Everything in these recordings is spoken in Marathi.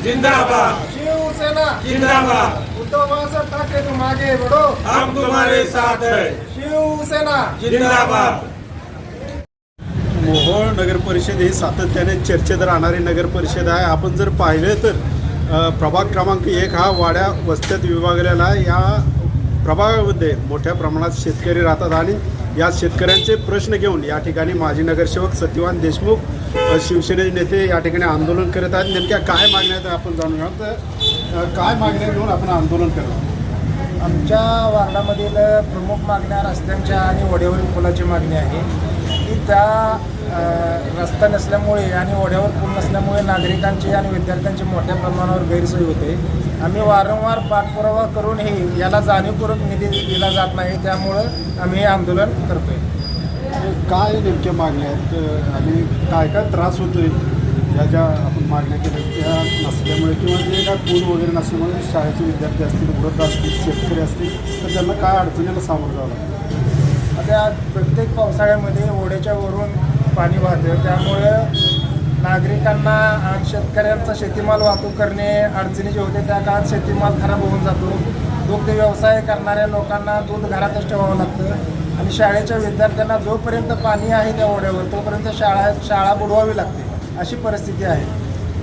जिंदाबाद, शिवसेना जिंदाबाद, उद्धव बाळासाहेब ठाकरे तुम आगे बढ़ो, हम तुम्हारे साथ है, शिवसेना जिंदाबाद. मोहोळ नगर परिषद ही सातत्याने चर्चेत राहणारी नगर परिषद आहे. आपण जर पाहिले तर प्रभाग क्रमांक 1 हा वाड्या वस्त्यात विभागलेला आहे. या प्रभागामध्ये मोठ्या प्रमाणात शेतकरी राहतात आणि या शेतकऱ्यांचे प्रश्न घेऊन या ठिकाणी माजी नगरसेवक सत्यवान देशमुख शिवसेनेचे नेते या ठिकाणी आंदोलन करत आहेत. नेमक्या काय मागण्या आहेत आपण जाणून घ्या. तर काय मागण्या घेऊन आपण आंदोलन करतो? आमच्या वार्डामधील प्रमुख मागण्या रस्त्यांच्या आणि ओढ्यावरील पुलाची मागणी आहे की त्या रस्ता नसल्यामुळे आणि ओढ्यावर पूल नसल्यामुळे नागरिकांची आणि विद्यार्थ्यांची मोठ्या प्रमाणावर गैरसोय होते. आम्ही वारंवार पाठपुरावा करूनही याला जाणीवपूर्वक निधी दिला जात नाही, त्यामुळं आम्ही हे आंदोलन करतोय. काय नेमक्या मागण्या आहेत आणि काय काय त्रास होतोय या ज्या आपण मागण्या केल्या त्या नसल्यामुळे किंवा जे काय पूल वगैरे नसल्यामुळे शाळेचे विद्यार्थी असतील, वृद्ध असतील, शेतकरी असतील तर त्यांना काय अडचणीला सामोरं जावं लागतं? आता प्रत्येक पावसाळ्यामध्ये ओढ्याच्या वरून पाणी वाहतं, त्यामुळे नागरिकांना आणि शेतकऱ्यांचा शेतीमाल वाहतूक करणे अडचणीचे होते. त्या काळात शेतीमाल खराब होऊन जातो. दुग्ध व्यवसाय करणाऱ्या लोकांना दूध घरातच ठेवावं लागतं आणि शाळेच्या विद्यार्थ्यांना जोपर्यंत पाणी आहे त्या ओढ्यावर तोपर्यंत शाळा बुडवावी लागते, अशी परिस्थिती आहे.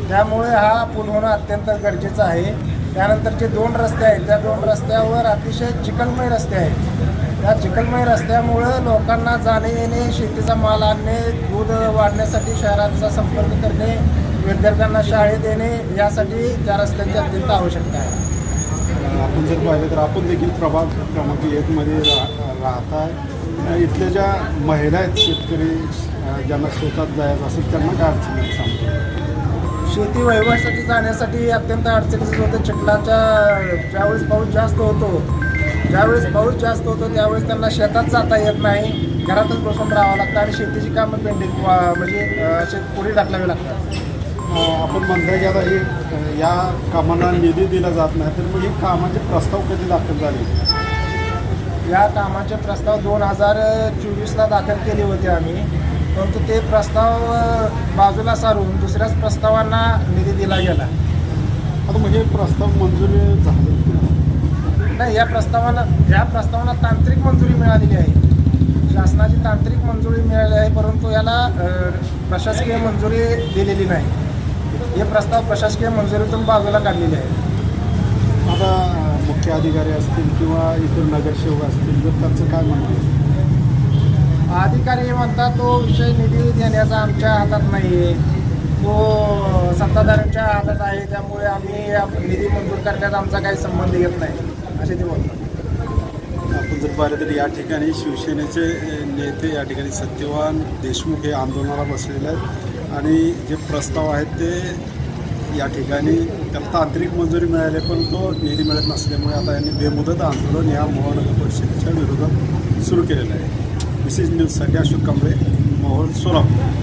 त्यामुळे हा पूल होणं अत्यंत गरजेचं आहे. त्यानंतरचे 2 रस्ते आहेत, त्या 2 रस्त्यावर अतिशय चिखलमय रस्ते आहेत. त्या चिखलमय रस्त्यामुळं लोकांना जाणे येणे, शेतीचा माल आणणे, दूध वाढण्यासाठी शहराचा संपर्क करणे, विद्यार्थ्यांना शाळेत येणे यासाठी त्या रस्त्यांची अत्यंत आवश्यकता आहे. आपण जर पाहिलं तर आपण देखील प्रभाग क्रमांक 1मध्ये राहत आहे. इथल्या ज्या महिला आहेत, शेतकरी ज्यांना शेतात जायचं असेल त्यांना काय अडचणी सांगतो? शेती वहिवाटीसाठी जाण्यासाठी अत्यंत अडचणीचं होतं. चिखलाच्या ज्यावेळेस पाऊस जास्त होतो त्यावेळेस त्यांना शेतात जाता येत नाही, घरातच बसून राहावं लागतं आणि शेतीची कामं पेंडिंग म्हणजे पुढे ढकलावी लागतात. आपण म्हणताय की आता हे या कामांना निधी दिला जात नाही, तर मग हे कामाचे प्रस्ताव कधी दाखल झाले? या कामाचे प्रस्ताव 2024ला दाखल केले होते आम्ही, परंतु ते प्रस्ताव बाजूला सारून दुसऱ्याच प्रस्तावांना निधी दिला गेला. आता मग हे प्रस्ताव मंजुरी झाले नाही, या प्रस्तावांना तांत्रिक मंजुरी मिळालेली आहे. शासनाची तांत्रिक मंजुरी मिळाली आहे, परंतु याला प्रशासकीय मंजुरी दिलेली नाही. हे प्रस्ताव प्रशासकीय मंजुरीतून बाजूला काढलेले आहे. आता मुख्य अधिकारी असतील किंवा इतर नगरसेवक असतील तर त्यांचं काय म्हणणं? अधिकारी म्हणतात तो विषय निधी देण्याचा आमच्या हातात नाही आहे, तो सत्ताधाऱ्यांच्या हातात आहे, त्यामुळे आम्ही निधी मंजूर करण्यात आमचा काही संबंध येत नाही असे ते बोलतात. आपण जर पाहिलं तर या ठिकाणी शिवसेनेचे नेते या ठिकाणी सत्यवान देशमुख हे आंदोलनाला बसलेले आहेत आणि जे प्रस्ताव आहेत ते या ठिकाणी त्याला तांत्रिक मंजुरी मिळाली पण तो निधी मिळत नसल्यामुळे आता यांनी बेमुदत आंदोलन या महानगर परिषदेच्या विरोधात सुरू केलेलं आहे. विशेष न्यूजसाठी अशोक कांबळे, मोहोळ, सोलापूर.